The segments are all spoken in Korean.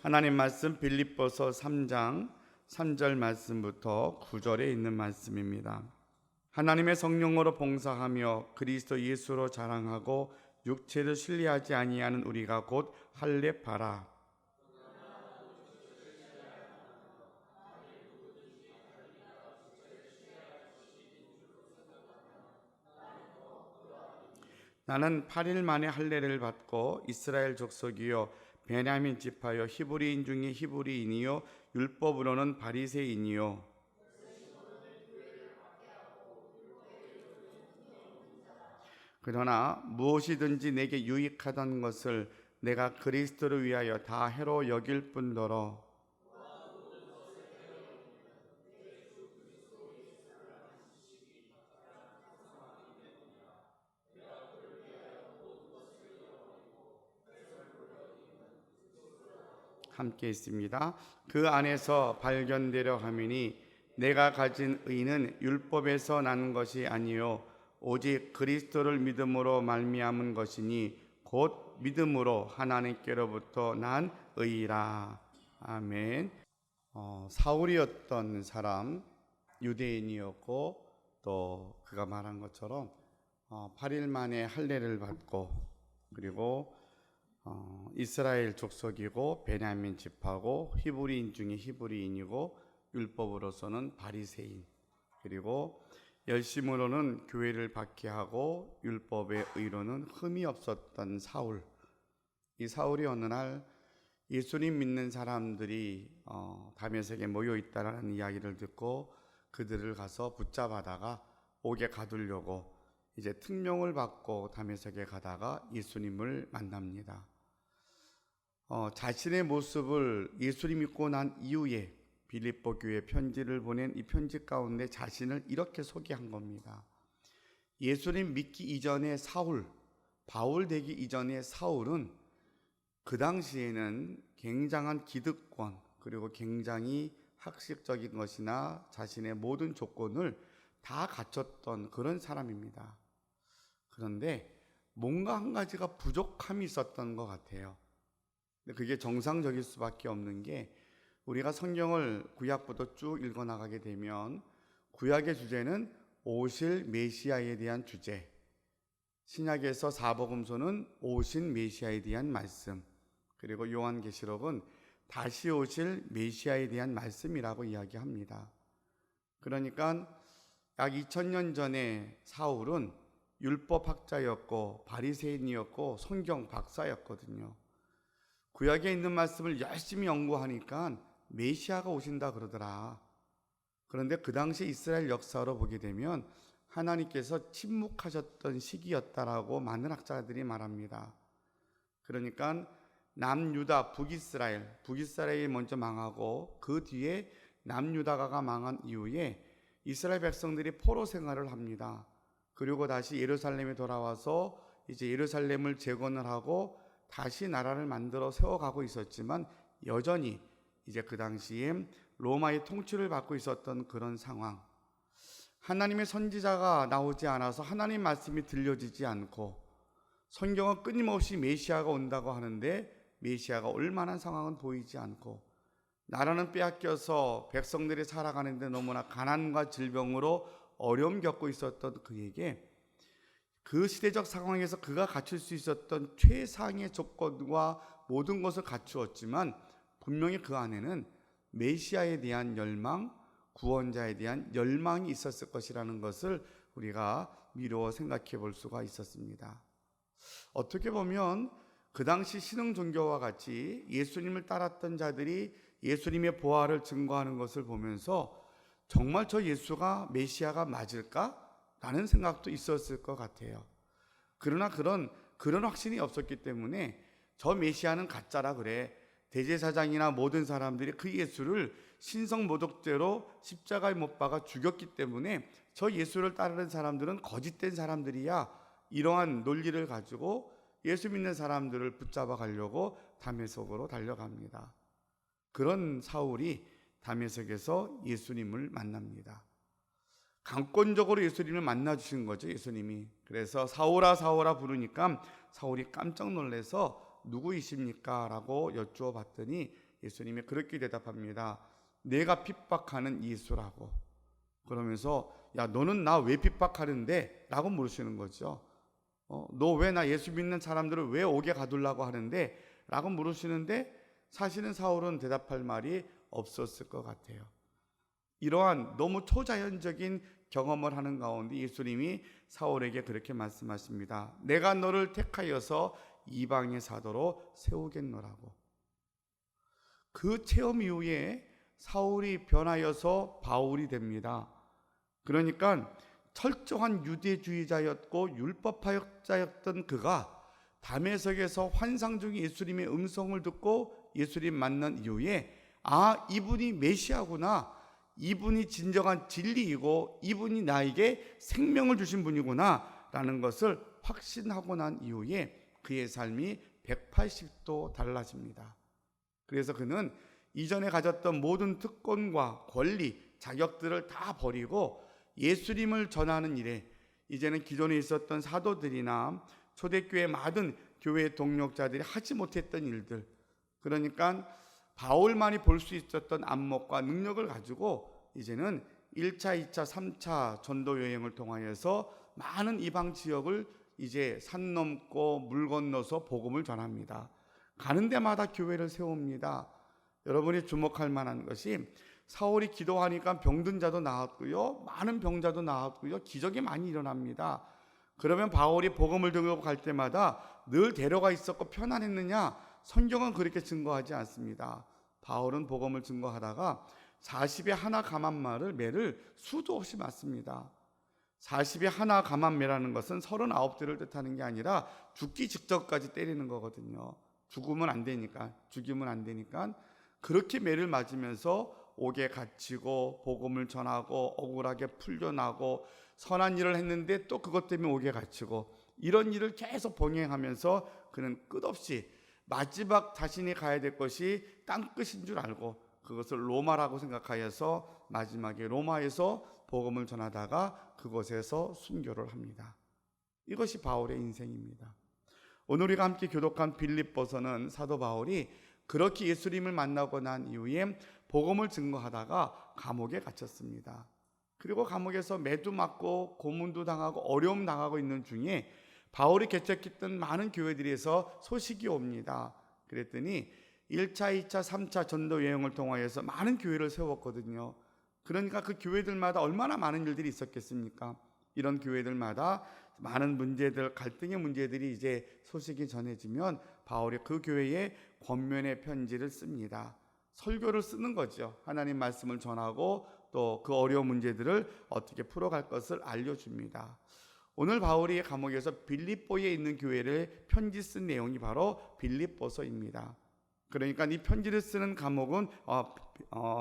하나님 말씀 빌립보서 3장 3절 말씀부터 9절에 있는 말씀입니다. 하나님의 성령으로 봉사하며 그리스도 예수로 자랑하고 육체를 신뢰하지 아니하는 우리가 곧 할례파라. 나는 8일 만에 할례를 받고 이스라엘 족속이요 베냐민 지파요 히브리인 중에 히브리인이요 율법으로는 바리새인이요. 그러나 무엇이든지 내게 유익하던 것을 내가 그리스도를 위하여 다 해로 여길 뿐더러 함께 있습니다. 그 안에서 발견되려 함이니 내가 가진 의는 율법에서 나는 것이 아니요 오직 그리스도를 믿음으로 말미암은 것이니 곧 믿음으로 하나님께로부터 난 의라. 아멘. 사울이었던 사람, 유대인이었고 또 그가 말한 것처럼 8일 만에 할례를 받고 그리고 이스라엘 족속이고 베냐민 지파고 히브리인 중에 히브리인이고 율법으로서는 바리새인, 그리고 열심으로는 교회를 박해하고 율법의 의로는 흠이 없었던 사울. 이 사울이 어느 날 예수님 믿는 사람들이 다메섹에 모여 있다라는 이야기를 듣고 그들을 가서 붙잡아다가 옥에 가두려고 이제 특명을 받고 다메섹에 가다가 예수님을 만납니다. 자신의 모습을 예수님 믿고 난 이후에 빌립보 교회 편지를 보낸 이 편지 가운데 자신을 이렇게 소개한 겁니다. 예수님 믿기 이전의 사울, 바울 되기 이전의 사울은 그 당시에는 굉장한 기득권 그리고 굉장히 학식적인 것이나 자신의 모든 조건을 다 갖췄던 그런 사람입니다. 그런데 뭔가 한 가지가 부족함이 있었던 것 같아요. 그게 정상적일 수밖에 없는 게 우리가 성경을 구약부터 쭉 읽어나가게 되면 구약의 주제는 오실 메시아에 대한 주제, 신약에서 사복음서는 오신 메시아에 대한 말씀, 그리고 요한계시록은 다시 오실 메시아에 대한 말씀이라고 이야기합니다. 그러니까 약 2000년 전에 사울은 율법학자였고 바리새인이었고 성경 박사였거든요. 구약에 있는 말씀을 열심히 연구하니까 메시아가 오신다 그러더라. 그런데 그 당시 이스라엘 역사로 보게 되면 하나님께서 침묵하셨던 시기였다라고 많은 학자들이 말합니다. 그러니까 남유다, 북이스라엘이 먼저 망하고 그 뒤에 남유다가 망한 이후에 이스라엘 백성들이 포로 생활을 합니다. 그리고 다시 예루살렘에 돌아와서 이제 예루살렘을 재건을 하고 다시 나라를 만들어 세워가고 있었지만 여전히 이제 그 당시에 로마의 통치를 받고 있었던 그런 상황. 하나님의 선지자가 나오지 않아서 하나님 말씀이 들려지지 않고 성경은 끊임없이 메시아가 온다고 하는데 메시아가 올 만한 상황은 보이지 않고 나라는 빼앗겨서 백성들이 살아가는데 너무나 가난과 질병으로 어려움 겪고 있었던 그에게 그 시대적 상황에서 그가 갖출 수 있었던 최상의 조건과 모든 것을 갖추었지만 분명히 그 안에는 메시아에 대한 열망, 구원자에 대한 열망이 있었을 것이라는 것을 우리가 미루어 생각해 볼 수가 있었습니다. 어떻게 보면 그 당시 신흥 종교와 같이 예수님을 따랐던 자들이 예수님의 보화를 증거하는 것을 보면서 정말 저 예수가 메시아가 맞을까? 라는 생각도 있었을 것 같아요. 그러나 그런 확신이 없었기 때문에 저 메시아는 가짜라 그래. 대제사장이나 모든 사람들이 그 예수를 신성모독죄로 십자가에 못 박아 죽였기 때문에 저 예수를 따르는 사람들은 거짓된 사람들이야. 이러한 논리를 가지고 예수 믿는 사람들을 붙잡아 가려고 다메섹으로 달려갑니다. 그런 사울이 다메섹에서 예수님을 만납니다. 강권적으로 예수님을 만나 주신 거죠, 예수님이. 그래서 사울아 사울아 부르니까 사울이 깜짝 놀라서 누구이십니까? 라고 여쭈어 봤더니 예수님이 그렇게 대답합니다. 내가 핍박하는 예수라고. 그러면서 야, 너는 나 왜 핍박하는데? 라고 물으시는 거죠. 너 왜 나 예수 믿는 사람들을 왜 옥에 가두려고 하는데? 라고 물으시는데 사실은 사울은 대답할 말이 없었을 것 같아요. 이러한 너무 초자연적인 경험을 하는 가운데 예수님이 사울에게 그렇게 말씀하십니다. 내가 너를 택하여서 이방의 사도로 세우겠노라고. 그 체험 이후에 사울이 변하여서 바울이 됩니다. 그러니까 철저한 유대주의자였고 율법파역자였던 그가 담에색에서 환상 중에 예수님의 음성을 듣고 예수님 만난 이후에 아, 이분이 메시아구나, 이분이 진정한 진리이고 이분이 나에게 생명을 주신 분이구나 라는 것을 확신하고 난 이후에 그의 삶이 180도 달라집니다. 그래서 그는 이전에 가졌던 모든 특권과 권리, 자격들을 다 버리고 예수님을 전하는 일에 이제는 기존에 있었던 사도들이나 초대교회 많은 교회 동력자들이 하지 못했던 일들, 그러니까 바울만이 볼 수 있었던 안목과 능력을 가지고 이제는 1차, 2차, 3차 전도 여행을 통하여서 많은 이방 지역을 이제 산 넘고 물 건너서 복음을 전합니다. 가는 데마다 교회를 세웁니다. 여러분이 주목할 만한 것이 사울이 기도하니까 병든 자도 나았고요, 많은 병자도 나았고요, 기적이 많이 일어납니다. 그러면 바울이 복음을 들고 갈 때마다 늘 데려가 있었고 편안했느냐? 성경은 그렇게 증거하지 않습니다. 바울은 복음을 증거하다가 40에 하나 감한 매를 수도 없이 맞습니다. 40에 하나 감한 매라는 것은 39대를 뜻하는 게 아니라 죽기 직전까지 때리는 거거든요. 죽으면 안 되니까, 죽이면 안 되니까 그렇게 매를 맞으면서 옥에 갇히고 복음을 전하고 억울하게 풀려나고 선한 일을 했는데 또 그것 때문에 옥에 갇히고 이런 일을 계속 병행하면서 그는 끝없이 마지막 자신이 가야 될 것이 땅끝인 줄 알고 그것을 로마라고 생각하여서 마지막에 로마에서 복음을 전하다가 그곳에서 순교를 합니다. 이것이 바울의 인생입니다. 오늘 우리가 함께 교독한 빌립보서는 사도 바울이 그렇게 예수님을 만나고 난 이후에 복음을 증거하다가 감옥에 갇혔습니다. 그리고 감옥에서 매도 맞고 고문도 당하고 어려움 당하고 있는 중에 바울이 개척했던 많은 교회들에서 소식이 옵니다. 그랬더니 1차, 2차, 3차 전도 여행을 통하여서 많은 교회를 세웠거든요. 그러니까 그 교회들마다 얼마나 많은 일들이 있었겠습니까? 이런 교회들마다 많은 문제들, 갈등의 문제들이 이제 소식이 전해지면 바울이 그 교회에 권면의 편지를 씁니다. 설교를 쓰는 거죠. 하나님 말씀을 전하고 또 그 어려운 문제들을 어떻게 풀어갈 것을 알려줍니다. 오늘 바울이 감옥에서 빌립보에 있는 교회를 편지 쓴 내용이 바로 빌립보서입니다. 그러니까 이 편지를 쓰는 감옥은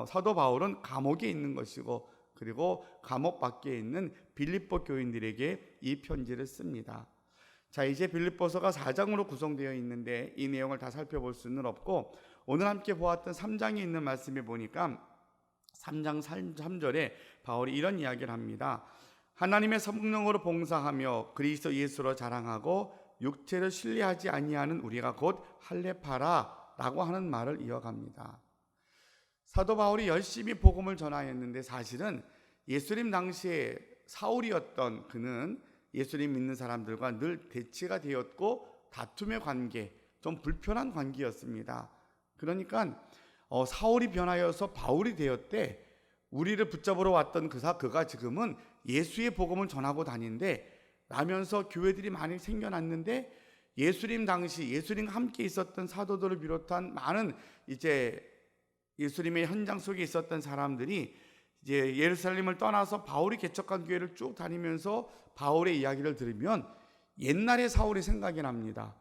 사도 바울은 감옥에 있는 것이고 그리고 감옥 밖에 있는 빌립보 교인들에게 이 편지를 씁니다. 자, 이제 빌립보서가 4장으로 구성되어 있는데 이 내용을 다 살펴볼 수는 없고 오늘 함께 보았던 3장에 있는 말씀에 보니까 3장 3절에 바울이 이런 이야기를 합니다. 하나님의 성령으로 봉사하며 그리스도 예수로 자랑하고 육체를 신뢰하지 아니하는 우리가 곧 할례파라 라고 하는 말을 이어갑니다. 사도 바울이 열심히 복음을 전하였는데 사실은 예수님 당시에 사울이었던 그는 예수님 믿는 사람들과 늘 대치가 되었고 다툼의 관계, 좀 불편한 관계였습니다. 그러니까 사울이 변하여서 바울이 되었대. 우리를 붙잡으러 왔던 그가 지금은 예수의 복음을 전하고 다닌데 라면서 교회들이 많이 생겨났는데 예수님 당시 예수님과 함께 있었던 사도들을 비롯한 많은 이제 예수님의 현장 속에 있었던 사람들이 이제 예루살렘을 떠나서 바울이 개척한 교회를 쭉 다니면서 바울의 이야기를 들으면 옛날의 사울이 생각이 납니다.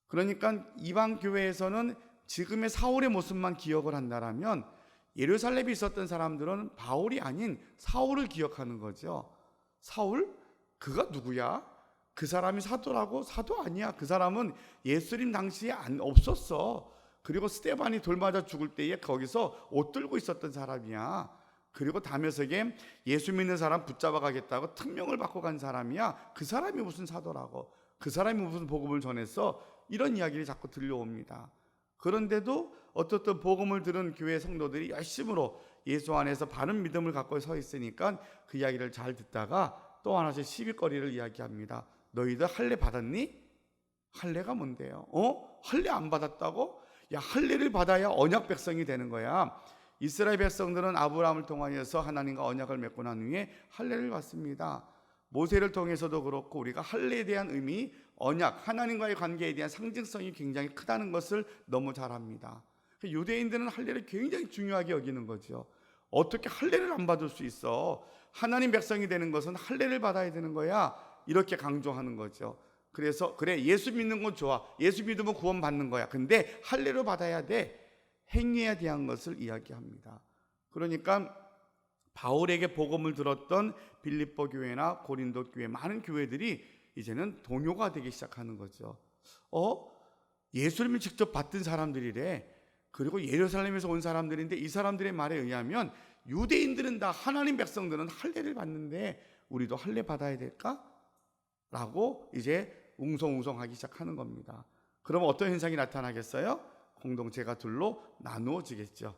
그러니까 이방 교회에서는 지금의 사울의 모습만 기억을 한다라면 예루살렘에 있었던 사람들은 바울이 아닌 사울을 기억하는 거죠. 사울? 그가 누구야? 그 사람이 사도라고? 사도 아니야. 그 사람은 예수님 당시에 없었어. 그리고 스데반이 돌 맞아 죽을 때에 거기서 옷 들고 있었던 사람이야. 그리고 다메섹에 예수 믿는 사람 붙잡아 가겠다고 특명을 받고 간 사람이야. 그 사람이 무슨 사도라고? 그 사람이 무슨 복음을 전했어? 이런 이야기를 자꾸 들려옵니다. 그런데도 어떻든 복음을 들은 교회 성도들이 열심으로 예수 안에서 바른 믿음을 갖고 서 있으니까 그 이야기를 잘 듣다가 또 하나씩 시비거리를 이야기합니다. 너희들 할례 받았니? 할례가 뭔데요? 할례 안 받았다고? 야, 할례를 받아야 언약 백성이 되는 거야. 이스라엘 백성들은 아브라함을 통하여서 하나님과 언약을 맺고 난 후에 할례를 받습니다. 모세를 통해서도 그렇고 우리가 할례에 대한 의미, 언약, 하나님과의 관계에 대한 상징성이 굉장히 크다는 것을 너무 잘 압니다. 유대인들은 할례를 굉장히 중요하게 여기는 거죠. 어떻게 할례를 안 받을 수 있어? 하나님 백성이 되는 것은 할례를 받아야 되는 거야. 이렇게 강조하는 거죠. 그래서 그래, 예수 믿는 건 좋아. 예수 믿으면 구원 받는 거야. 근데 할례를 받아야 돼. 행위에 대한 것을 이야기합니다. 그러니까 바울에게 복음을 들었던 빌립보 교회나 고린도 교회, 많은 교회들이 이제는 동요가 되기 시작하는 거죠. 예수님을 직접 받던 사람들이래. 그리고 예루살렘에서 온 사람들인데 이 사람들의 말에 의하면 유대인들은 다, 하나님 백성들은 할례를 받는데 우리도 할례 받아야 될까? 라고 이제 웅성웅성하기 시작하는 겁니다. 그러면 어떤 현상이 나타나겠어요? 공동체가 둘로 나누어지겠죠.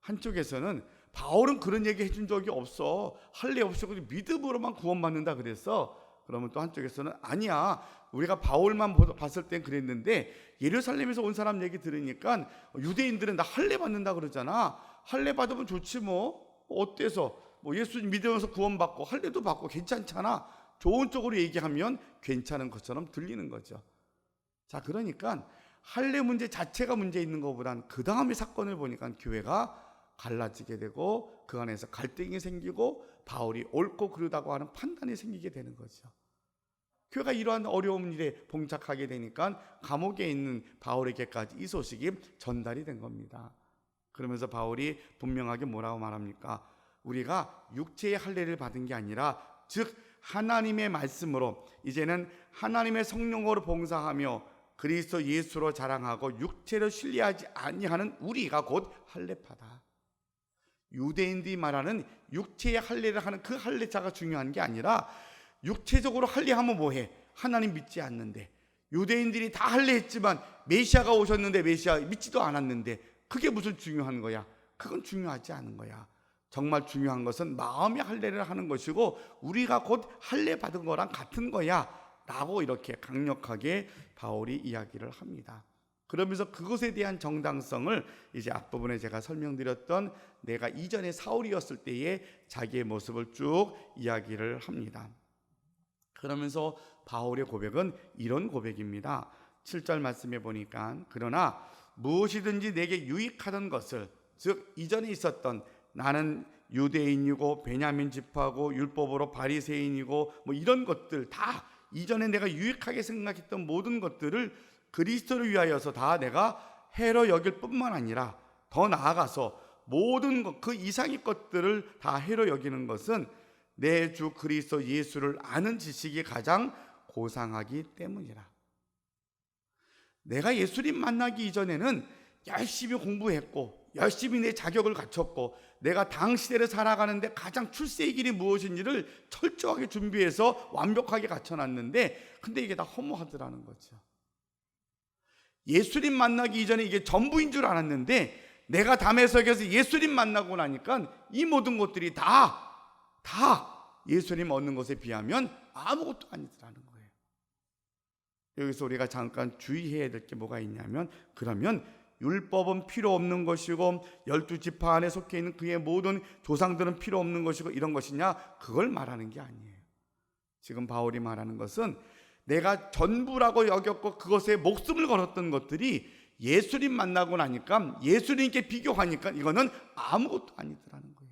한쪽에서는 바울은 그런 얘기 해준 적이 없어. 할례 없이 믿음으로만 구원받는다 그랬어. 그러면 또 한쪽에서는 아니야, 우리가 바울만 봤을 땐 그랬는데 예루살렘에서 온 사람 얘기 들으니까 유대인들은 나 할례 받는다 그러잖아. 할례 받으면 좋지 뭐. 어때서? 예수 믿으면서 구원받고 할례도 받고 괜찮잖아. 좋은 쪽으로 얘기하면 괜찮은 것처럼 들리는 거죠. 자, 그러니까 할례 문제 자체가 문제 있는 것보단 그 다음에 사건을 보니까 교회가 갈라지게 되고 그 안에서 갈등이 생기고 바울이 옳고 그르다고 하는 판단이 생기게 되는 거죠. 교회가 이러한 어려운 일에 봉착하게 되니까 감옥에 있는 바울에게까지 이 소식이 전달이 된 겁니다. 그러면서 바울이 분명하게 뭐라고 말합니까? 우리가 육체의 할례를 받은 게 아니라 즉 하나님의 말씀으로 이제는 하나님의 성령으로 봉사하며 그리스도 예수로 자랑하고 육체를 신뢰하지 아니하는 우리가 곧 할례파다. 유대인들이 말하는 육체의 할례를 하는 그 할례자가 중요한 게 아니라 육체적으로 할례하면 뭐해? 하나님 믿지 않는데. 유대인들이 다 할례했지만 메시아가 오셨는데 메시아 믿지도 않았는데 그게 무슨 중요한 거야? 그건 중요하지 않은 거야. 정말 중요한 것은 마음의 할례를 하는 것이고 우리가 곧 할례 받은 거랑 같은 거야 라고 이렇게 강력하게 바울이 이야기를 합니다. 그러면서 그것에 대한 정당성을 이제 앞부분에 제가 설명드렸던 내가 이전에 사울이었을 때의 자기의 모습을 쭉 이야기를 합니다. 그러면서 바울의 고백은 이런 고백입니다. 7절 말씀에 보니까 그러나 무엇이든지 내게 유익하던 것을, 즉 이전에 있었던 나는 유대인이고 베냐민 지파고 율법으로 바리새인이고 이런 것들 다 이전에 내가 유익하게 생각했던 모든 것들을 그리스도를 위하여서 다 내가 해로 여길 뿐만 아니라 더 나아가서 모든 것, 그 이상의 것들을 다 해로 여기는 것은 내 주 그리스도 예수를 아는 지식이 가장 고상하기 때문이라. 내가 예수님 만나기 이전에는 열심히 공부했고 열심히 내 자격을 갖췄고 내가 당시대를 살아가는데 가장 출세의 길이 무엇인지를 철저하게 준비해서 완벽하게 갖춰놨는데 근데 이게 다 허무하더라는 거죠. 예수님 만나기 이전에 이게 전부인 줄 알았는데 내가 담에석에서 예수님 만나고 나니까 이 모든 것들이 다 예수님 얻는 것에 비하면 아무것도 아니더라는 거예요. 여기서 우리가 잠깐 주의해야 될 게 뭐가 있냐면, 그러면 율법은 필요 없는 것이고 12지파 안에 속해 있는 그의 모든 조상들은 필요 없는 것이고 이런 것이냐, 그걸 말하는 게 아니에요. 지금 바울이 말하는 것은 내가 전부라고 여겼고 그것에 목숨을 걸었던 것들이 예수님 만나고 나니까 예수님께 비교하니까 이거는 아무것도 아니더라는 거예요.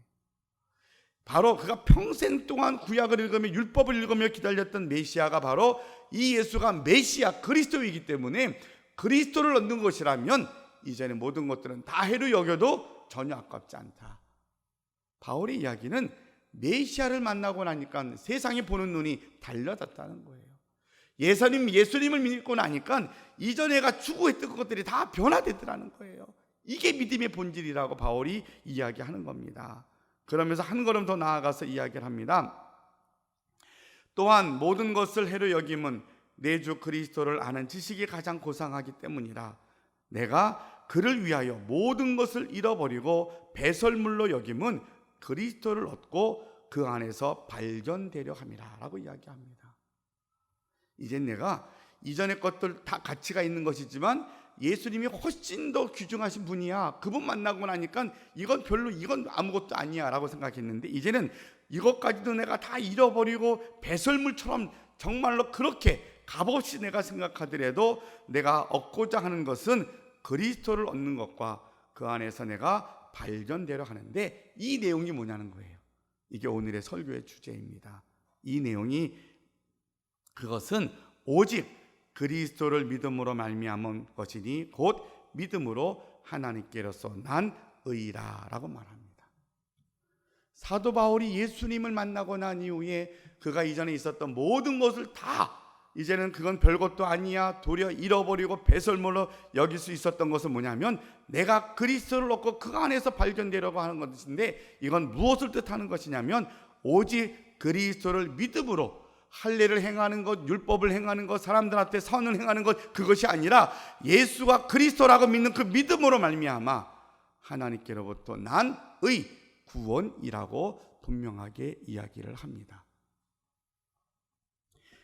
바로 그가 평생 동안 구약을 읽으며 율법을 읽으며 기다렸던 메시아가 바로 이 예수가 메시아 그리스도이기 때문에 그리스도를 얻는 것이라면 이전의 모든 것들은 다 해로 여겨도 전혀 아깝지 않다. 바울의 이야기는 메시아를 만나고 나니까 세상이 보는 눈이 달라졌다는 거예요. 예수님을 믿고 나니까 이전에가 추구했던 것들이 다 변화되더라는 거예요. 이게 믿음의 본질이라고 바울이 이야기하는 겁니다. 그러면서 한 걸음 더 나아가서 이야기를 합니다. 또한 모든 것을 해로 여김은 내 주 그리스도를 아는 지식이 가장 고상하기 때문이라. 내가 그를 위하여 모든 것을 잃어버리고 배설물로 여김은 그리스도를 얻고 그 안에서 발견되려 함이라 라고 이야기합니다. 이제 내가 이전의 것들 다 가치가 있는 것이지만 예수님이 훨씬 더 귀중하신 분이야, 그분 만나고 나니까 이건 아무것도 아니야 라고 생각했는데, 이제는 이것까지도 내가 다 잃어버리고 배설물처럼 정말로 그렇게 값없이 내가 생각하더라도 내가 얻고자 하는 것은 그리스도를 얻는 것과 그 안에서 내가 발견되려 하는데, 이 내용이 뭐냐는 거예요. 이게 오늘의 설교의 주제입니다. 이 내용이 그것은 오직 그리스도를 믿음으로 말미암은 것이니 곧 믿음으로 하나님께로서 난 의라라고 말합니다. 사도 바울이 예수님을 만나고 난 이후에 그가 이전에 있었던 모든 것을 다 이제는 그건 별것도 아니야 도리어 잃어버리고 배설물로 여길 수 있었던 것은 뭐냐면 내가 그리스도를 얻고 그 안에서 발견되려고 하는 것인데, 이건 무엇을 뜻하는 것이냐면 오직 그리스도를 믿음으로 할례를 행하는 것, 율법을 행하는 것, 사람들한테 선을 행하는 것, 그것이 아니라 예수가 그리스도라고 믿는 그 믿음으로 말미암아 하나님께로부터 난 의 구원이라고 분명하게 이야기를 합니다.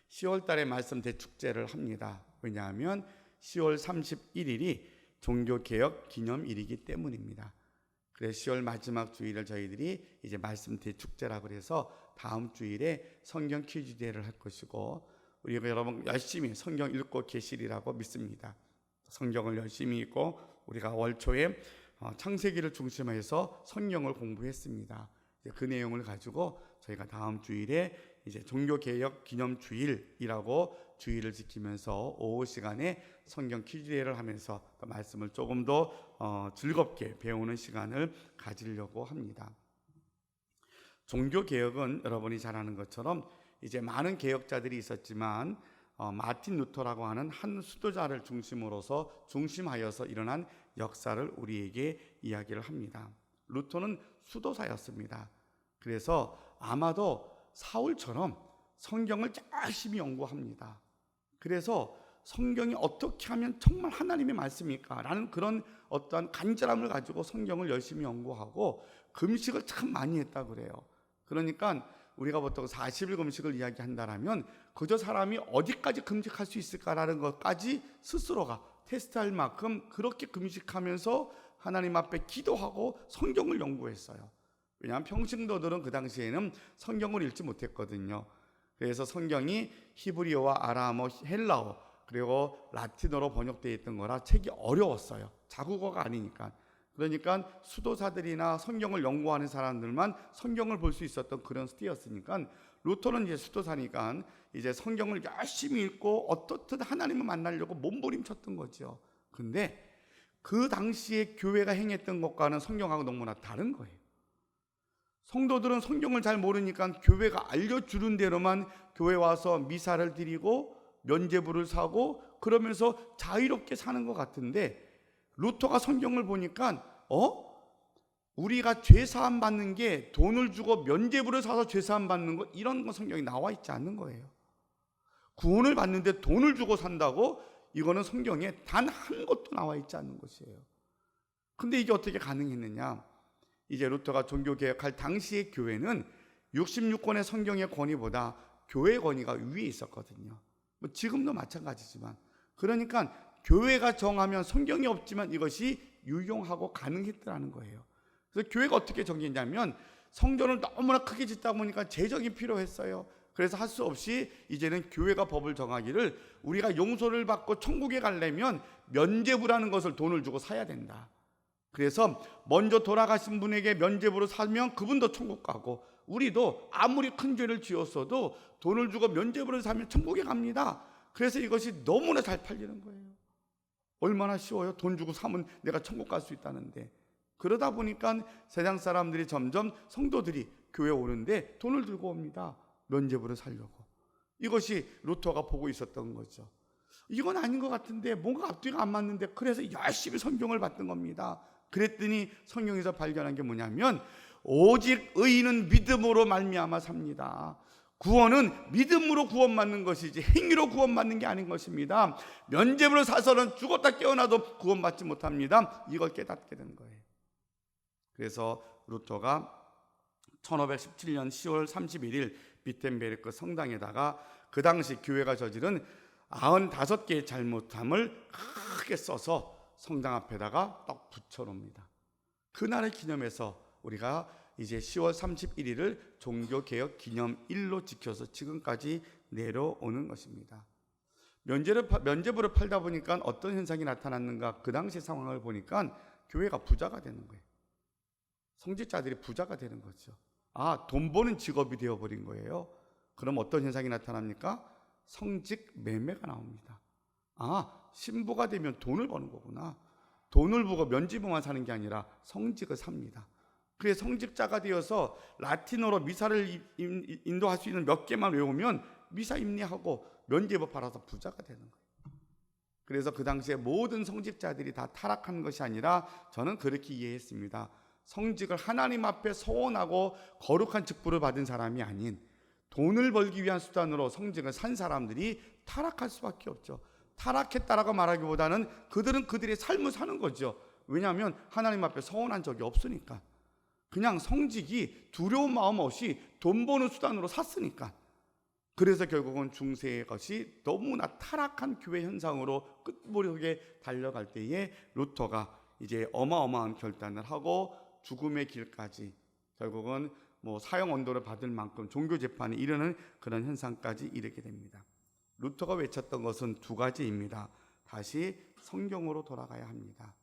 10월 달에 말씀 대축제를 합니다. 왜냐하면 10월 31일이 종교개혁 기념일이기 때문입니다. 그래서 10월 마지막 주일을 저희들이 이제 말씀 대축제라고 해서 다음 주일에 성경 퀴즈 대회를 할 것이고, 우리가 여러분 열심히 성경 읽고 계시리라고 믿습니다. 성경을 열심히 읽고 우리가 월초에 창세기를 중심해서 성경을 공부했습니다. 그 내용을 가지고 저희가 다음 주일에 이제 종교개혁 기념주일이라고 주일을 지키면서 오후 시간에 성경 퀴즈 대회를 하면서 말씀을 조금 더 즐겁게 배우는 시간을 가지려고 합니다. 종교개혁은 여러분이 잘 아는 것처럼 이제 많은 개혁자들이 있었지만 마틴 루터라고 하는 한 수도자를 중심하여서 일어난 역사를 우리에게 이야기를 합니다. 루터는 수도사였습니다. 그래서 아마도 사울처럼 성경을 열심히 연구합니다. 그래서 성경이 어떻게 하면 정말 하나님의 말씀일까? 라는 그런 어떠한 간절함을 가지고 성경을 열심히 연구하고 금식을 참 많이 했다 그래요. 그러니까 우리가 보통 40일 금식을 이야기한다라면 그저 사람이 어디까지 금식할 수 있을까라는 것까지 스스로가 테스트할 만큼 그렇게 금식하면서 하나님 앞에 기도하고 성경을 연구했어요. 왜냐하면 평신도들은 그 당시에는 성경을 읽지 못했거든요. 그래서 성경이 히브리어와 아람어, 헬라어 그리고 라틴어로 번역되어 있던 거라 책이 어려웠어요. 자국어가 아니니까. 그러니까 수도사들이나 성경을 연구하는 사람들만 성경을 볼 수 있었던 그런 시대였으니까, 루터는 이제 수도사니까 이제 성경을 열심히 읽고 어떻든 하나님을 만나려고 몸부림쳤던 거죠. 근데 그 당시에 교회가 행했던 것과는 성경하고 너무나 다른 거예요. 성도들은 성경을 잘 모르니까 교회가 알려주는 대로만 교회 와서 미사를 드리고 면죄부를 사고 그러면서 자유롭게 사는 것 같은데, 루터가 성경을 보니까 우리가 죄사함 받는 게 돈을 주고 면죄부를 사서 죄사함 받는 것, 이런 거 성경에 나와 있지 않는 거예요. 구원을 받는데 돈을 주고 산다고? 이거는 성경에 단 한 것도 나와 있지 않는 것이에요. 근데 이게 어떻게 가능했느냐? 이제 루터가 종교개혁할 당시의 교회는 66권의 성경의 권위보다 교회의 권위가 위에 있었거든요. 뭐 지금도 마찬가지지만, 그러니까 교회가 정하면 성경이 없지만 이것이 유용하고 가능했더라는 거예요. 그래서 교회가 어떻게 정했냐면 성전을 너무나 크게 짓다 보니까 재정이 필요했어요. 그래서 할 수 없이 이제는 교회가 법을 정하기를 우리가 용서를 받고 천국에 가려면 면죄부라는 것을 돈을 주고 사야 된다. 그래서 먼저 돌아가신 분에게 면죄부를 사면 그분도 천국 가고, 우리도 아무리 큰 죄를 지었어도 돈을 주고 면죄부를 사면 천국에 갑니다. 그래서 이것이 너무나 잘 팔리는 거예요. 얼마나 쉬워요? 돈 주고 사면 내가 천국 갈 수 있다는데. 그러다 보니까 세상 사람들이 점점 성도들이 교회에 오는데 돈을 들고 옵니다. 면죄부를 살려고. 이것이 루터가 보고 있었던 거죠. 이건 아닌 것 같은데 뭔가 앞뒤가 안 맞는데, 그래서 열심히 성경을 봤던 겁니다. 그랬더니 성경에서 발견한 게 뭐냐면 오직 의인은 믿음으로 말미암아 삽니다. 구원은 믿음으로 구원받는 것이지 행위로 구원받는 게 아닌 것입니다. 면죄부를 사서는 죽었다 깨어나도 구원받지 못합니다. 이걸 깨닫게 된 거예요. 그래서 루터가 1517년 10월 31일 비텐베르크 성당에다가 그 당시 교회가 저지른 95개의 잘못함을 크게 써서 성당 앞에다가 딱 붙여놓습니다. 그날을 기념해서 우리가 이제 10월 31일을 종교개혁 기념일로 지켜서 지금까지 내려오는 것입니다. 면죄부를 팔다 보니까 어떤 현상이 나타났는가? 그 당시 상황을 보니까 교회가 부자가 되는 거예요. 성직자들이 부자가 되는 거죠. 돈 버는 직업이 되어버린 거예요. 그럼 어떤 현상이 나타납니까? 성직 매매가 나옵니다. 신부가 되면 돈을 버는 거구나. 돈을 보고 면죄부만 사는 게 아니라 성직을 삽니다. 그래서 성직자가 되어서 라틴어로 미사를 인도할 수 있는 몇 개만 외우면 미사 임리하고 면죄부 팔아서 부자가 되는 거예요. 그래서 그 당시에 모든 성직자들이 다 타락한 것이 아니라 저는 그렇게 이해했습니다. 성직을 하나님 앞에 서원하고 거룩한 직분을 받은 사람이 아닌 돈을 벌기 위한 수단으로 성직을 산 사람들이 타락할 수밖에 없죠. 타락했다라고 말하기보다는 그들은 그들의 삶을 사는 거죠. 왜냐하면 하나님 앞에 서원한 적이 없으니까. 그냥 성직이 두려운 마음 없이 돈 버는 수단으로 샀으니까. 그래서 결국은 중세의 것이 너무나 타락한 교회 현상으로 끝모르게 달려갈 때에 루터가 이제 어마어마한 결단을 하고 죽음의 길까지 결국은 사형 언도를 받을 만큼 종교 재판에 이르는 그런 현상까지 이르게 됩니다. 루터가 외쳤던 것은 두 가지입니다. 다시 성경으로 돌아가야 합니다.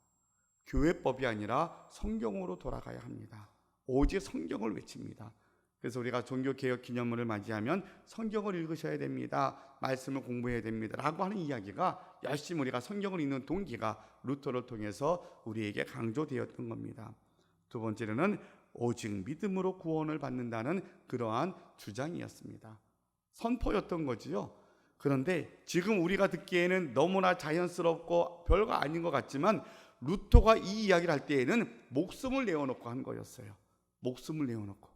교회법이 아니라 성경으로 돌아가야 합니다. 오직 성경을 외칩니다. 그래서 우리가 종교개혁 기념일을 맞이하면 성경을 읽으셔야 됩니다. 말씀을 공부해야 됩니다. 라고 하는 이야기가 열심히 우리가 성경을 읽는 동기가 루터를 통해서 우리에게 강조되었던 겁니다. 두 번째로는 오직 믿음으로 구원을 받는다는 그러한 주장이었습니다. 선포였던 거지요. 그런데 지금 우리가 듣기에는 너무나 자연스럽고 별거 아닌 것 같지만 루터가 이 이야기를 할 때에는 목숨을 내어놓고 한 거였어요. 목숨을 내어놓고.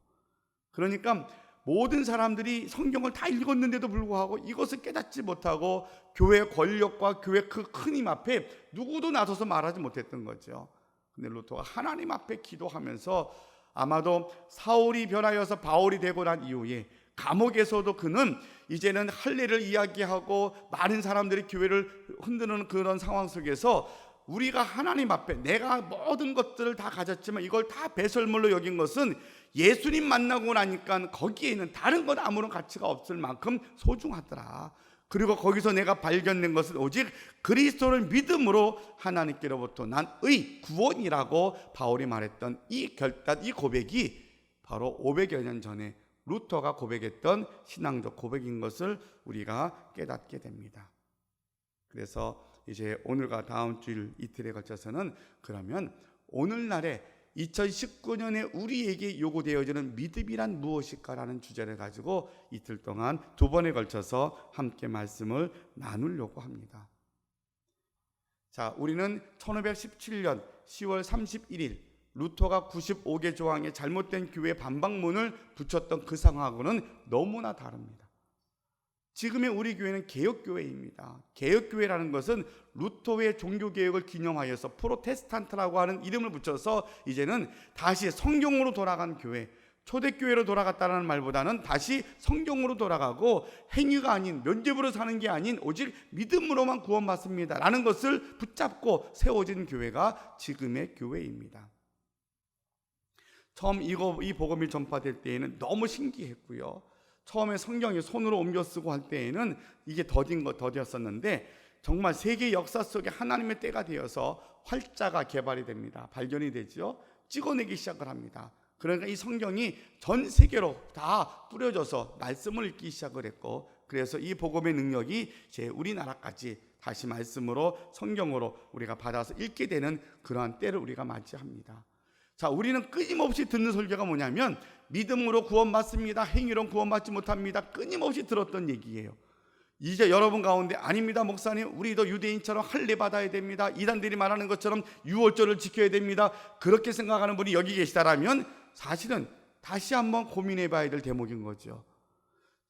그러니까 모든 사람들이 성경을 다 읽었는데도 불구하고 이것을 깨닫지 못하고 교회 권력과 교회 그 큰 힘 앞에 누구도 나서서 말하지 못했던 거죠. 근데 루터가 하나님 앞에 기도하면서 아마도 사울이 변하여서 바울이 되고 난 이후에 감옥에서도 그는 이제는 할례를 이야기하고 많은 사람들이 교회를 흔드는 그런 상황 속에서 우리가 하나님 앞에 내가 모든 것들을 다 가졌지만 이걸 다 배설물로 여긴 것은 예수님 만나고 나니까 거기에는 다른 건 아무런 가치가 없을 만큼 소중하더라. 그리고 거기서 내가 발견된 것은 오직 그리스도를 믿음으로 하나님께로부터 난 구원이라고 바울이 말했던 이 결단, 이 고백이 바로 500여 년 전에 루터가 고백했던 신앙적 고백인 것을 우리가 깨닫게 됩니다. 그래서 이제 오늘과 다음 주일 이틀에 걸쳐서는 그러면 오늘날에 2019년에 우리에게 요구되어지는 믿음이란 무엇일까라는 주제를 가지고 이틀 동안 두 번에 걸쳐서 함께 말씀을 나누려고 합니다. 자, 우리는 1517년 10월 31일 루터가 95개 조항의 잘못된 교회 반박문을 붙였던 그 상황하고는 너무나 다릅니다. 지금의 우리 교회는 개혁교회입니다. 개혁교회라는 것은 루터의 종교개혁을 기념하여서 프로테스탄트라고 하는 이름을 붙여서 이제는 다시 성경으로 돌아간 교회, 초대교회로 돌아갔다는 말보다는 다시 성경으로 돌아가고 행위가 아닌 면죄부로 사는 게 아닌 오직 믿음으로만 구원받습니다 라는 것을 붙잡고 세워진 교회가 지금의 교회입니다. 처음 이 복음이 전파될 때에는 너무 신기했고요. 처음에 성경이 손으로 옮겨 쓰고 할 때에는 이게 더디었었는데 정말 세계 역사 속에 하나님의 때가 되어서 활자가 개발이 됩니다. 발견이 되죠. 찍어내기 시작을 합니다. 그러니까 이 성경이 전 세계로 다 뿌려져서 말씀을 읽기 시작을 했고, 그래서 이 복음의 능력이 제 우리나라까지 다시 말씀으로 성경으로 우리가 받아서 읽게 되는 그러한 때를 우리가 맞이합니다. 자, 우리는 끊임없이 듣는 설교가 뭐냐면 믿음으로 구원받습니다, 행위로 구원받지 못합니다. 끊임없이 들었던 얘기예요. 이제 여러분 가운데 아닙니다 목사님, 우리도 유대인처럼 할례 받아야 됩니다, 이단들이 말하는 것처럼 유월절을 지켜야 됩니다, 그렇게 생각하는 분이 여기 계시다라면 사실은 다시 한번 고민해 봐야 될 대목인 거죠.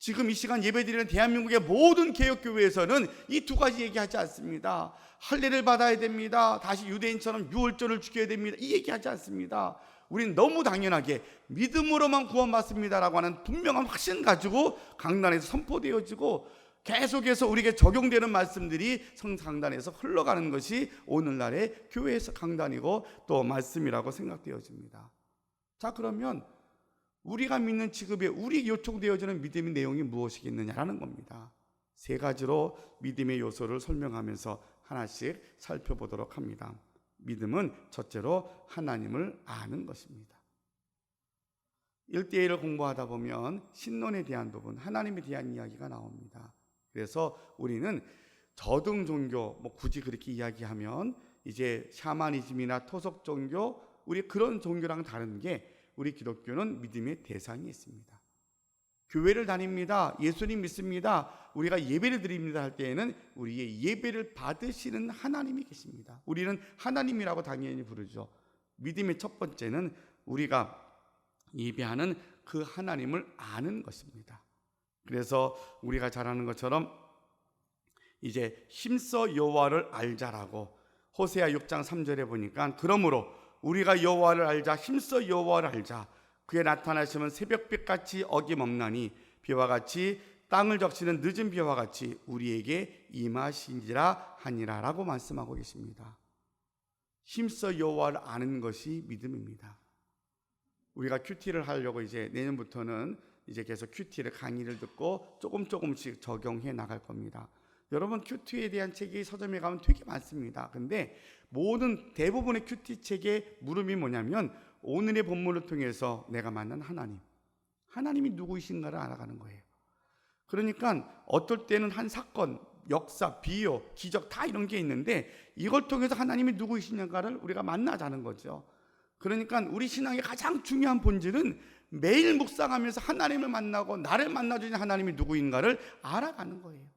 지금 이 시간 예배드리는 대한민국의 모든 개혁교회에서는 이 두 가지 얘기하지 않습니다. 할례를 받아야 됩니다. 다시 유대인처럼 유월절을 지켜야 됩니다. 이 얘기하지 않습니다. 우린 너무 당연하게 믿음으로만 구원받습니다라고 하는 분명한 확신 가지고 강단에서 선포되어지고 계속해서 우리에게 적용되는 말씀들이 성강단에서 흘러가는 것이 오늘날의 교회에서 강단이고 또 말씀이라고 생각되어집니다. 자, 그러면 우리가 믿는 취급에 우리 요청되어지는 믿음의 내용이 무엇이겠느냐라는 겁니다. 세 가지로 믿음의 요소를 설명하면서 하나씩 살펴보도록 합니다. 믿음은 첫째로 하나님을 아는 것입니다. 1대1을 공부하다 보면 신론에 대한 부분, 하나님에 대한 이야기가 나옵니다. 그래서 우리는 저등 종교, 굳이 그렇게 이야기하면 이제 샤머니즘이나 토속 종교, 우리 그런 종교랑 다른 게 우리 기독교는 믿음의 대상이 있습니다. 교회를 다닙니다. 예수님 믿습니다. 우리가 예배를 드립니다 할 때에는 우리의 예배를 받으시는 하나님이 계십니다. 우리는 하나님이라고 당연히 부르죠. 믿음의 첫 번째는 우리가 예배하는 그 하나님을 아는 것입니다. 그래서 우리가 잘 아는 것처럼 이제 힘써 여호와를 알자라고 호세아 6장 3절에 보니까 그러므로 우리가 여호와를 알자, 힘써 여호와를 알자. 그의 나타나심은 새벽빛같이 어김없나니 비와 같이 땅을 적시는 늦은 비와 같이 우리에게 임하신지라 하니라라고 말씀하고 계십니다. 힘써 여호와를 아는 것이 믿음입니다. 우리가 큐티를 하려고 이제 내년부터는 이제 계속 큐티를 강의를 듣고 조금씩 적용해 나갈 겁니다. 여러분, 큐티에 대한 책이 서점에 가면 되게 많습니다. 근데 대부분의 큐티 책의 물음이 뭐냐면 오늘의 본문을 통해서 내가 만난 하나님이 누구이신가를 알아가는 거예요. 그러니까 어떨 때는 한 사건, 역사, 비유, 기적 다 이런 게 있는데 이걸 통해서 하나님이 누구이시냐를 우리가 만나자는 거죠. 그러니까 우리 신앙의 가장 중요한 본질은 매일 묵상하면서 하나님을 만나고 나를 만나주신 하나님이 누구인가를 알아가는 거예요.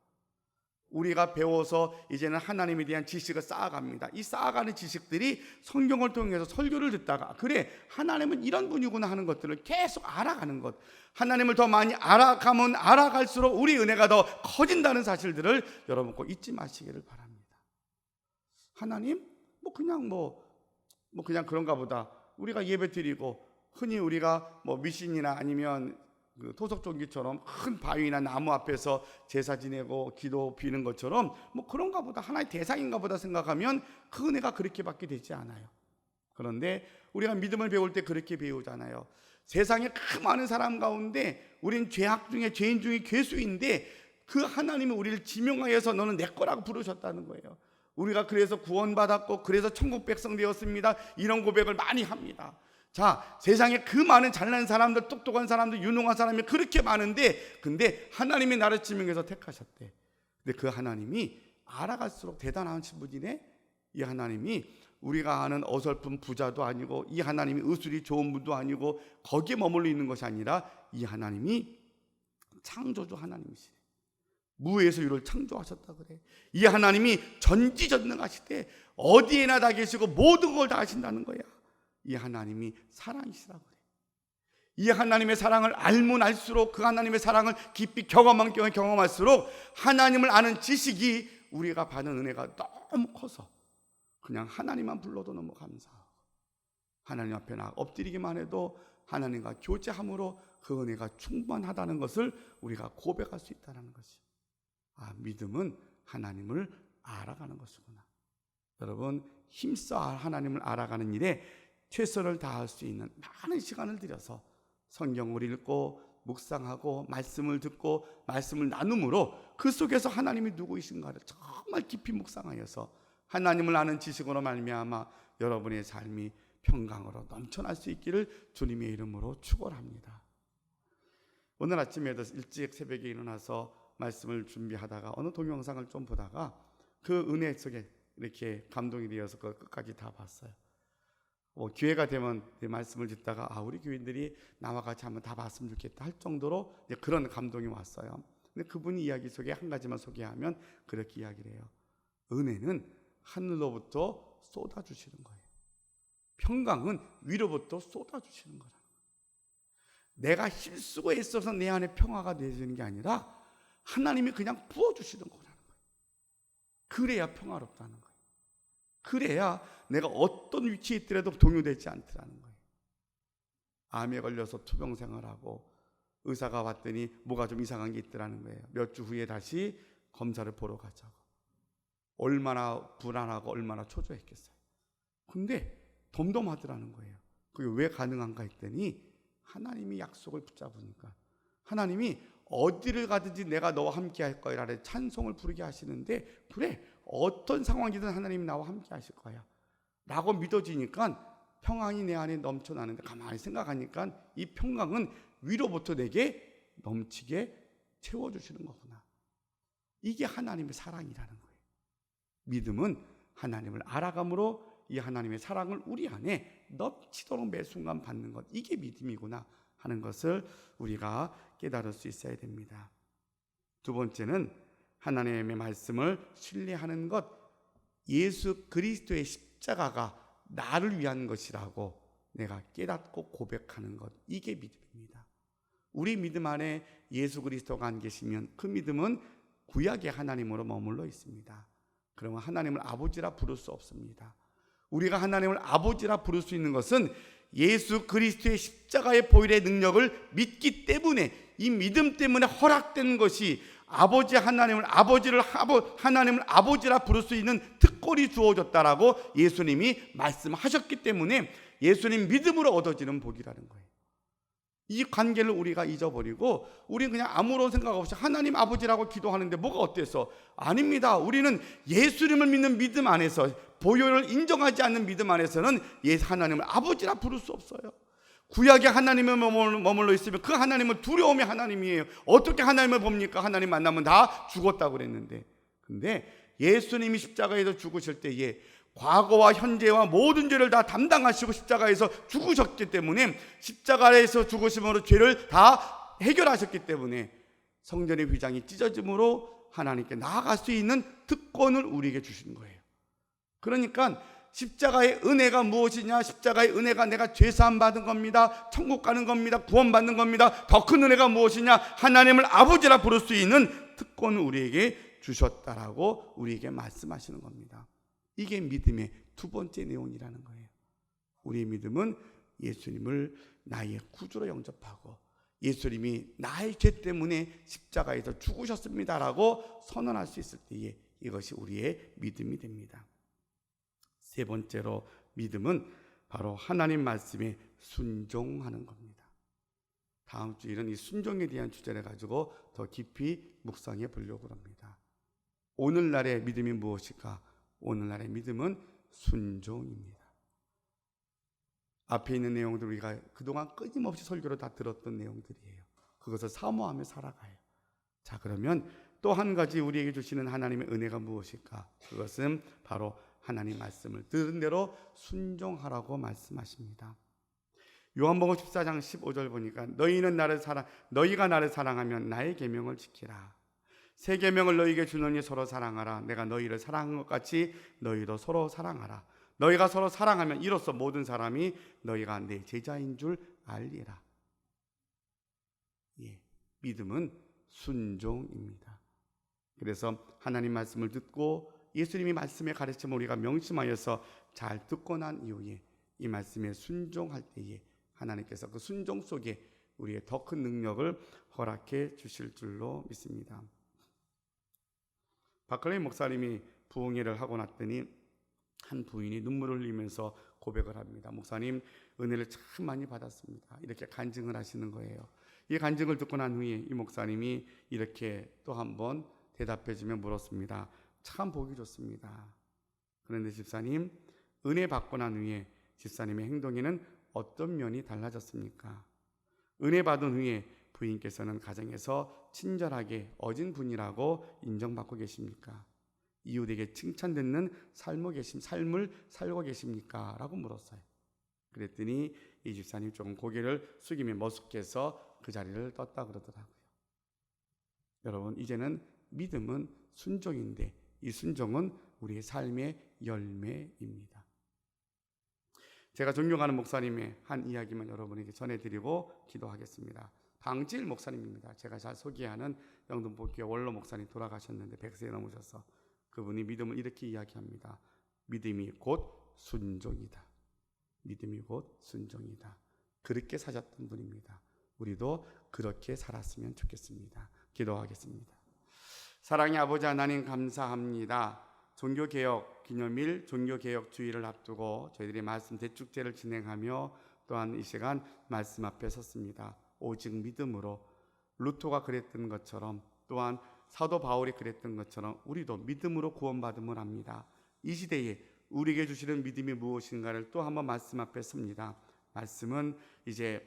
우리가 배워서 이제는 하나님에 대한 지식을 쌓아갑니다. 이 쌓아가는 지식들이 성경을 통해서 설교를 듣다가 그래, 하나님은 이런 분이구나 하는 것들을 계속 알아가는 것. 하나님을 더 많이 알아가면 알아갈수록 우리 은혜가 더 커진다는 사실들을 여러분 꼭 잊지 마시기를 바랍니다. 하나님? 그냥 그런가 보다. 우리가 예배 드리고 흔히 우리가 미신이나 아니면 그 토속 종교처럼 큰 바위나 나무 앞에서 제사 지내고 기도 비는 것처럼 그런가 보다, 하나의 대상인가 보다 생각하면 그 은혜가 그렇게 받게 되지 않아요. 그런데 우리가 믿음을 배울 때 그렇게 배우잖아요. 세상에 그 많은 사람 가운데 우린 죄악 중에 죄인 중에 괴수인데 그 하나님이 우리를 지명하여서 너는 내 거라고 부르셨다는 거예요. 우리가 그래서 구원받았고 그래서 천국 백성 되었습니다. 이런 고백을 많이 합니다. 자, 세상에 그 많은 잘난 사람들, 똑똑한 사람들, 유능한 사람이 그렇게 많은데 근데 하나님이 나를 지명해서 택하셨대. 근데 그 하나님이 알아갈수록 대단한 분이네. 이 하나님이 우리가 아는 어설픈 부자도 아니고 이 하나님이 의술이 좋은 분도 아니고 거기에 머물러 있는 것이 아니라 이 하나님이 창조주 하나님이시래. 무에서 유를 창조하셨다 그래. 이 하나님이 전지전능하시대. 어디에나 다 계시고 모든 걸 다 하신다는 거야. 이 하나님이 사랑이시라고 그래. 이 하나님의 사랑을 알면 알수록 그 하나님의 사랑을 깊이 경험할수록 하나님을 아는 지식이 우리가 받는 은혜가 너무 커서 그냥 하나님만 불러도 너무 감사하고 하나님 앞에 엎드리기만 해도 하나님과 교제함으로 그 은혜가 충분하다는 것을 우리가 고백할 수 있다는 것이, 믿음은 하나님을 알아가는 것이구나. 여러분, 힘써 하나님을 알아가는 일에 최선을 다할 수 있는 많은 시간을 들여서 성경을 읽고 묵상하고 말씀을 듣고 말씀을 나눔으로 그 속에서 하나님이 누구이신가를 정말 깊이 묵상하여서 하나님을 아는 지식으로 말미암아 여러분의 삶이 평강으로 넘쳐날 수 있기를 주님의 이름으로 축원합니다. 오늘 아침에도 일찍 새벽에 일어나서 말씀을 준비하다가 어느 동영상을 좀 보다가 그 은혜 속에 이렇게 감동이 되어서 그걸 끝까지 다 봤어요. 기회가 되면 말씀을 듣다가 우리 교인들이 나와 같이 한번 다 봤으면 좋겠다 할 정도로 그런 감동이 왔어요. 근데 그분이 이야기 속에 한 가지만 소개하면 그렇게 이야기를 해요. 은혜는 하늘로부터 쏟아주시는 거예요. 평강은 위로부터 쏟아주시는 거라는 거예요. 내가 힘쓰고 애써서 내 안에 평화가 내지는 게 아니라 하나님이 그냥 부어주시는 거라는 거예요. 그래야 평화롭다는 거예요. 그래야 내가 어떤 위치에 있더라도 동요되지 않더라는 거예요. 암에 걸려서 투병생활 하고 의사가 왔더니 뭐가 좀 이상한 게 있더라는 거예요. 몇 주 후에 다시 검사를 보러 가자고. 얼마나 불안하고 얼마나 초조했겠어요. 근데 덤덤하더라는 거예요. 그게 왜 가능한가 했더니 하나님이 약속을 붙잡으니까, 하나님이 어디를 가든지 내가 너와 함께 할 거야 라는 찬송을 부르게 하시는데, 그래 어떤 상황이든 하나님이 나와 함께 하실 거야 라고 믿어지니까 평안이 내 안에 넘쳐나는데, 가만히 생각하니까 이 평강은 위로부터 내게 넘치게 채워주시는 거구나. 이게 하나님의 사랑이라는 거예요. 믿음은 하나님을 알아감으로 이 하나님의 사랑을 우리 안에 넘치도록 매 순간 받는 것, 이게 믿음이구나 하는 것을 우리가 깨달을 수 있어야 됩니다. 두 번째는 하나님의 말씀을 신뢰하는 것, 예수 그리스도의 십자가가 나를 위한 것이라고 내가 깨닫고 고백하는 것, 이게 믿음입니다. 우리 믿음 안에 예수 그리스도가 안 계시면 그 믿음은 구약의 하나님으로 머물러 있습니다. 그러면 하나님을 아버지라 부를 수 없습니다. 우리가 하나님을 아버지라 부를 수 있는 것은 예수 그리스도의 십자가의 보혈의 능력을 믿기 때문에, 이 믿음 때문에 허락된 것이 하나님을 아버지라 부를 수 있는 특권이 주어졌다라고 예수님이 말씀하셨기 때문에 예수님 믿음으로 얻어지는 복이라는 거예요. 이 관계를 우리가 잊어버리고 우리는 그냥 아무런 생각 없이 하나님 아버지라고 기도하는데 뭐가 어때서? 아닙니다. 우리는 예수님을 믿는 믿음 안에서, 보혈을 인정하지 않는 믿음 안에서는 하나님을 아버지라 부를 수 없어요. 구약의 하나님에 머물러 있으면 그 하나님은 두려움의 하나님이에요. 어떻게 하나님을 봅니까? 하나님 만나면 다 죽었다고 그랬는데, 근데 예수님이 십자가에서 죽으실 때에 과거와 현재와 모든 죄를 다 담당하시고 십자가에서 죽으셨기 때문에, 십자가에서 죽으심으로 죄를 다 해결하셨기 때문에 성전의 휘장이 찢어짐으로 하나님께 나아갈 수 있는 특권을 우리에게 주신 거예요. 그러니까 십자가의 은혜가 무엇이냐? 십자가의 은혜가 내가 죄사함 받은 겁니다. 천국 가는 겁니다. 구원받는 겁니다. 더 큰 은혜가 무엇이냐? 하나님을 아버지라 부를 수 있는 특권을 우리에게 주셨다라고 우리에게 말씀하시는 겁니다. 이게 믿음의 두 번째 내용이라는 거예요. 우리의 믿음은 예수님을 나의 구주로 영접하고 예수님이 나의 죄 때문에 십자가에서 죽으셨습니다라고 선언할 수 있을 때에 이것이 우리의 믿음이 됩니다. 세 번째로 믿음은 바로 하나님 말씀에 순종하는 겁니다. 다음 주일은 이 순종에 대한 주제를 가지고 더 깊이 묵상해 보려고 합니다. 오늘날의 믿음이 무엇일까? 오늘날의 믿음은 순종입니다. 앞에 있는 내용들 우리가 그동안 끊임없이 설교로 다 들었던 내용들이에요. 그것을 사모하며 살아가요. 자, 그러면 또 한 가지 우리에게 주시는 하나님의 은혜가 무엇일까? 그것은 바로 하나님 말씀을 들은 대로 순종하라고 말씀하십니다. 요한복음 14장 15절 보니까 너희가 나를 사랑하면 나의 계명을 지키라. 새 계명을 너희에게 주노니 서로 사랑하라. 내가 너희를 사랑한 것 같이 너희도 서로 사랑하라. 너희가 서로 사랑하면 이로써 모든 사람이 너희가 내 제자인 줄 알리라. 믿음은 순종입니다. 그래서 하나님 말씀을 듣고 예수님이 말씀의 가르침을 우리가 명심하여서 잘 듣고 난 이후에 이 말씀에 순종할 때에 하나님께서 그 순종 속에 우리의 더 큰 능력을 허락해 주실 줄로 믿습니다. 박클레이 목사님이 부흥회를 하고 났더니 한 부인이 눈물을 흘리면서 고백을 합니다. 목사님, 은혜를 참 많이 받았습니다. 이렇게 간증을 하시는 거예요. 이 간증을 듣고 난 후에 이 목사님이 이렇게 또 한번 대답해 주며 물었습니다. 참 보기 좋습니다. 그런데 집사님, 은혜 받고 난 후에 집사님의 행동에는 어떤 면이 달라졌습니까? 은혜 받은 후에 부인께서는 가정에서 친절하게 어진 분이라고 인정받고 계십니까? 이웃에게 칭찬듣는 삶을 살고 계십니까? 라고 물었어요. 그랬더니 이 집사님 조금 고개를 숙이며 머쓱해서 그 자리를 떴다 그러더라고요. 여러분, 이제는 믿음은 순종인데 이 순종은 우리의 삶의 열매입니다. 제가 존경하는 목사님의 한 이야기만 여러분에게 전해드리고 기도하겠습니다. 강지일 목사님입니다. 제가 잘 소개하는 영등포교회 원로 목사님 돌아가셨는데 100세 넘으셔서 그분이 믿음을 이렇게 이야기합니다. 믿음이 곧 순종이다. 믿음이 곧 순종이다. 그렇게 사셨던 분입니다. 우리도 그렇게 살았으면 좋겠습니다. 기도하겠습니다. 사랑의 아버지 하나님 감사합니다. 종교개혁 기념일, 종교개혁 주일을 앞두고 저희들이 말씀 대축제를 진행하며 또한 이 시간 말씀 앞에 섰습니다. 오직 믿음으로 루터가 그랬던 것처럼 또한 사도 바울이 그랬던 것처럼 우리도 믿음으로 구원받음을 합니다. 이 시대에 우리에게 주시는 믿음이 무엇인가를 또 한번 말씀 앞에 섭니다. 말씀은 이제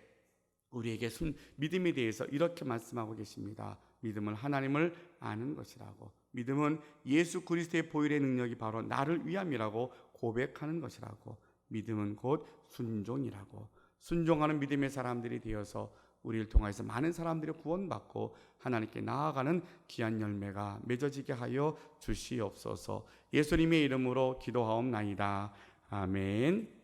우리에게 믿음에 대해서 이렇게 말씀하고 계십니다. 믿음은 하나님을 아는 것이라고, 믿음은 예수 그리스도의 보혈의 능력이 바로 나를 위함이라고 고백하는 것이라고, 믿음은 곧 순종이라고, 순종하는 믿음의 사람들이 되어서 우리를 통해서 많은 사람들이 구원받고 하나님께 나아가는 귀한 열매가 맺어지게 하여 주시옵소서. 예수님의 이름으로 기도하옵나이다. 아멘.